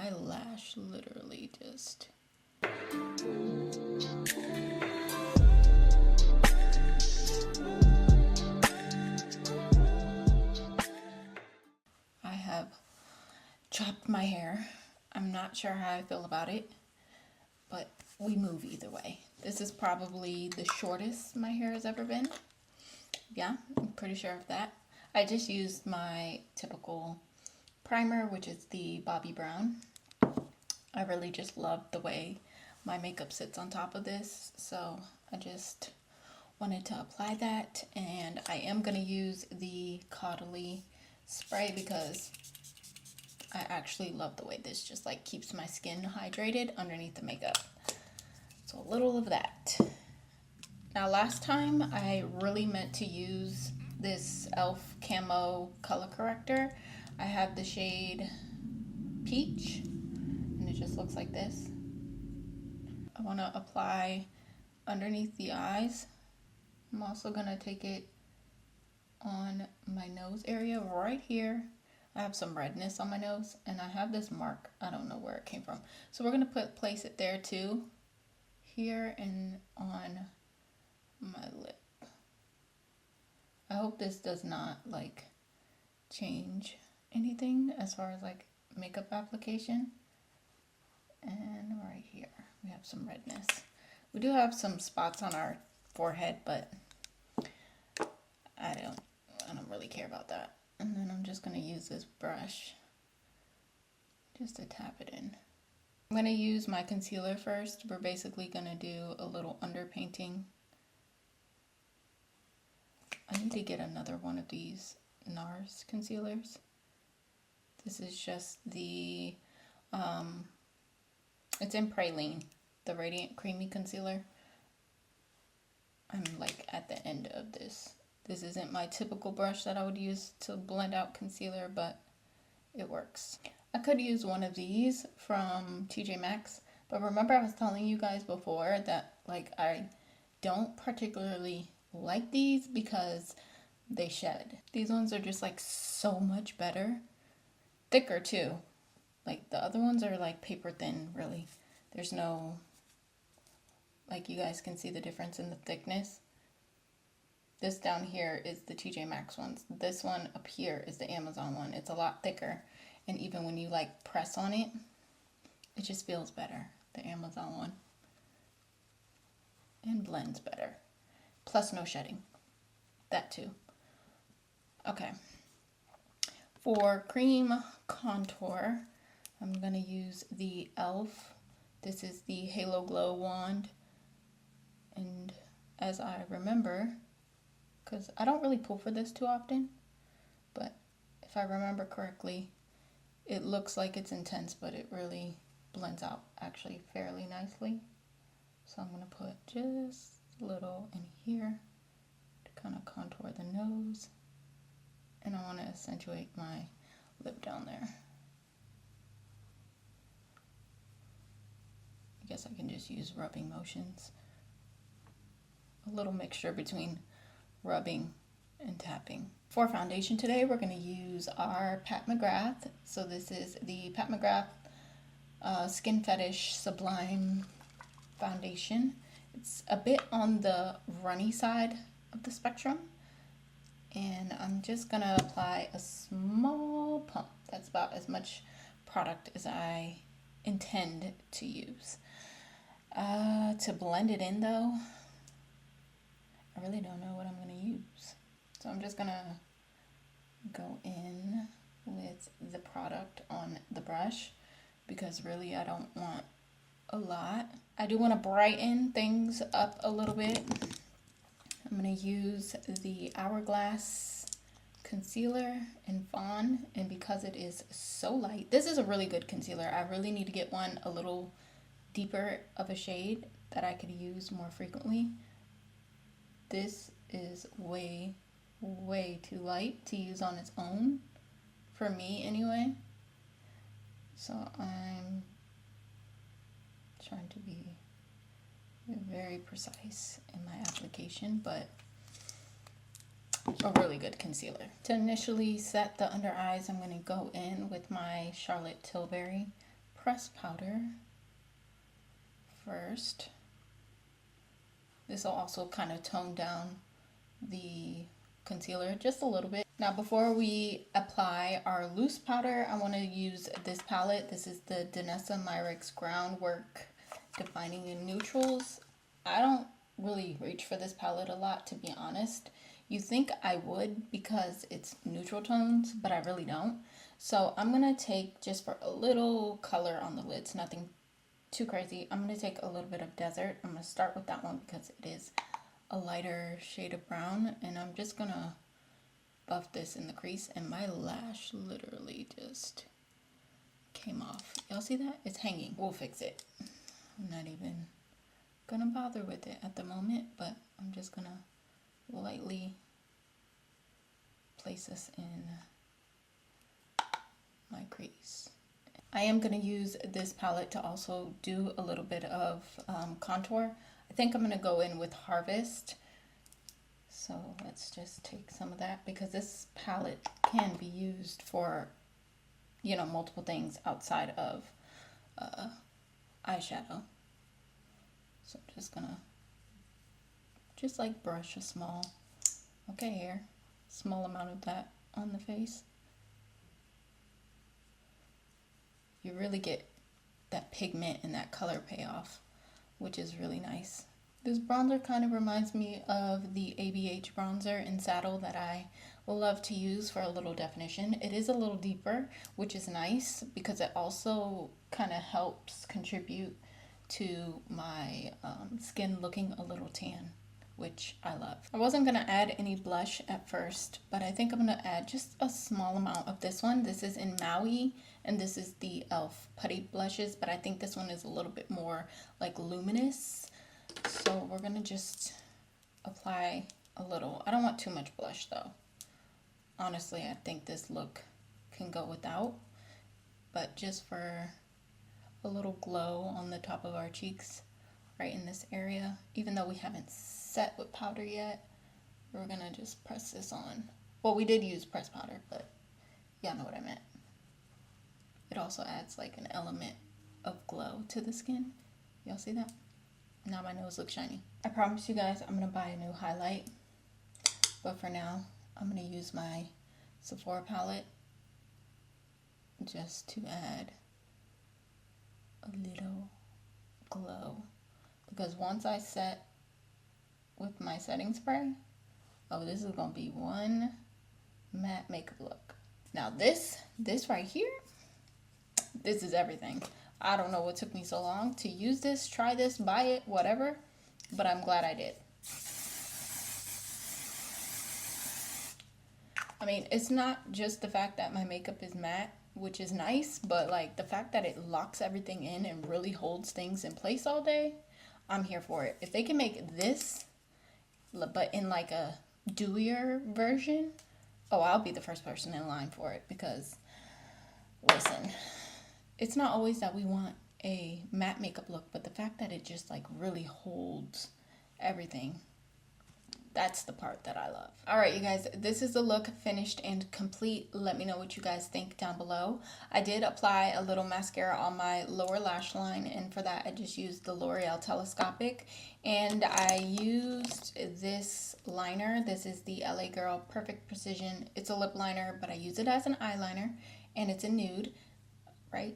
eyelash literally just... I have chopped my hair. I'm not sure how I feel about it, but we move either way. This is probably the shortest my hair has ever been. Yeah, I'm pretty sure of that. I just used my typical primer, which is the Bobbi Brown. I really just love the way my makeup sits on top of this, so I just wanted to apply that. And I am going to use the Caudalie spray because I actually love the way this just like keeps my skin hydrated underneath the makeup. So a little of that. Now last time I really meant to use this e.l.f. camo color corrector. I have the shade Peach and it just looks like this. I want to apply underneath the eyes. I'm also going to take it on my nose area right here. I have some redness on my nose and I have this mark. I don't know where it came from. So we're going to place it there too. Here and on my lip. I hope this does not like change anything as far as like makeup application. And right here we have some redness. We do have some spots on our forehead, but I don't really care about that. And then I'm just going to use this brush just to tap it in. I'm going to use my concealer first. We're basically going to do a little underpainting. I need to get another one of these NARS concealers. This is just the, it's in Praline, the Radiant Creamy Concealer. I'm like at the end of this. This isn't my typical brush that I would use to blend out concealer, but it works. I could use one of these from TJ Maxx, but remember I was telling you guys before that like I don't particularly like these because they shed. These ones are just like so much better. Thicker too. Like the other ones are like paper thin, really. There's no, like you guys can see the difference in the thickness. This down here is the TJ Maxx ones. This one up here is the Amazon one. It's a lot thicker. And even when you like press on it, it just feels better. The Amazon one. And blends better. Plus no shedding. That too. Okay. For cream contour, I'm going to use the e.l.f. This is the Halo Glow wand. And as I remember, because I don't really pull for this too often, but if I remember correctly, it looks like it's intense, but it really blends out actually fairly nicely. So I'm going to put just a little in here to kind of contour the nose. And I want to accentuate my lip down there. I guess I can just use rubbing motions. A little mixture between rubbing and tapping. For foundation today, we're going to use our Pat McGrath. So this is the Pat McGrath Skin Fetish Sublime Foundation. It's a bit on the runny side of the spectrum. And I'm just going to apply a small pump. That's about as much product as I intend to use. To blend it in though, I really don't know what I'm going to use. So I'm just going to go in with the product on the brush because really I don't want a lot. I do want to brighten things up a little bit. I'm going to use the Hourglass concealer in Fawn, and because it is so light, this is a really good concealer. I really need to get one a little deeper of a shade that I could use more frequently. This is way too light to use on its own, for me anyway. So I'm trying to be very precise in my application, but a really good concealer. To initially set the under eyes, I'm going to go in with my Charlotte Tilbury pressed powder first. This will also kind of tone down the concealer just a little bit. Now before we apply our loose powder, I want to use this palette. This is the Danessa Myricks Groundwork Defining in Neutrals. I don't really reach for this palette a lot, to be honest. You think I would because it's neutral tones, but I really don't. So I'm going to take, just for a little color on the lids, nothing too crazy, I'm going to take a little bit of Desert. I'm going to start with that one because it is a lighter shade of brown, and I'm just going to buff this in the crease, and my lash literally just came off. Y'all see that? It's hanging. We'll fix it. I'm not even going to bother with it at the moment, but I'm just going to lightly place this in my crease. I am going to use this palette to also do a little bit of contour. I think I'm going to go in with Harvest. So let's just take some of that, because this palette can be used for, you know, multiple things outside of eyeshadow. So I'm just going to just like brush a small, okay, here, small amount of that on the face. You really get that pigment and that color payoff, which is really nice. This bronzer kind of reminds me of the ABH bronzer in Saddle that I love to use for a little definition. It is a little deeper, which is nice because it also kind of helps contribute to my skin looking a little tan, which I love. I wasn't going to add any blush at first, but I think I'm going to add just a small amount of this one. This is in Maui, and this is the e.l.f. Putty blushes, but I think this one is a little bit more like luminous. So we're going to just apply a little. I don't want too much blush though. Honestly, I think this look can go without, but just for a little glow on the top of our cheeks, right in this area, even though we haven't set with powder yet, we're going to just press this on. Well, we did use pressed powder, but y'all know what I meant. It also adds like an element of glow to the skin. Y'all see that? Now my nose looks shiny. I promise you guys I'm going to buy a new highlight. But for now, I'm going to use my Sephora palette just to add a little glow. Because once I set with my setting spray, oh, this is going to be one matte makeup look. Now this right here, this is everything. I don't know what took me so long to use this, try this, buy it, whatever, but I'm glad I did. I mean, it's not just the fact that my makeup is matte, which is nice, but like the fact that it locks everything in and really holds things in place all day, I'm here for it. If they can make this, but in like a dewier version, oh, I'll be the first person in line for it, because listen, it's not always that we want a matte makeup look, but the fact that it just like really holds everything, that's the part that I love. All right, you guys, this is the look finished and complete. Let me know what you guys think down below. I did apply a little mascara on my lower lash line, and for that I just used the L'Oreal Telescopic, and I used this liner. This is the LA Girl Perfect Precision. It's a lip liner, but I use it as an eyeliner, and it's a nude, right?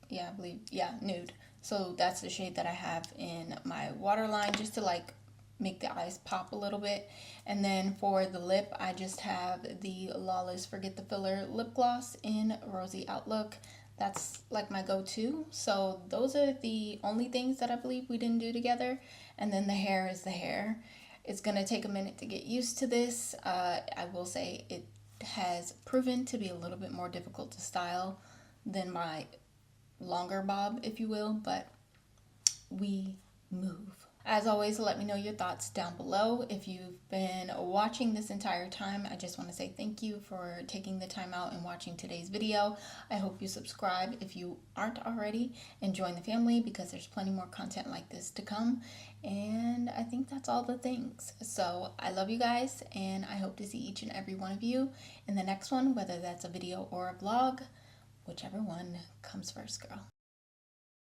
Yeah, I believe, yeah, nude. So that's the shade that I have in my waterline, just to like make the eyes pop a little bit. And then for the lip, I just have the Lawless Forget the Filler lip gloss in Rosy Outlook. That's like my go-to. So those are the only things that I believe we didn't do together. And then the hair is the hair. It's gonna take a minute to get used to this. I will say it has proven to be a little bit more difficult to style than my longer bob, if you will, but we move. As always, let me know your thoughts down below. If you've been watching this entire time, I just want to say thank you for taking the time out and watching today's video. I hope you subscribe if you aren't already, and join the family, because there's plenty more content like this to come. And I think that's all the things. So I love you guys, and I hope to see each and every one of you in the next one, whether that's a video or a vlog, whichever one comes first, girl.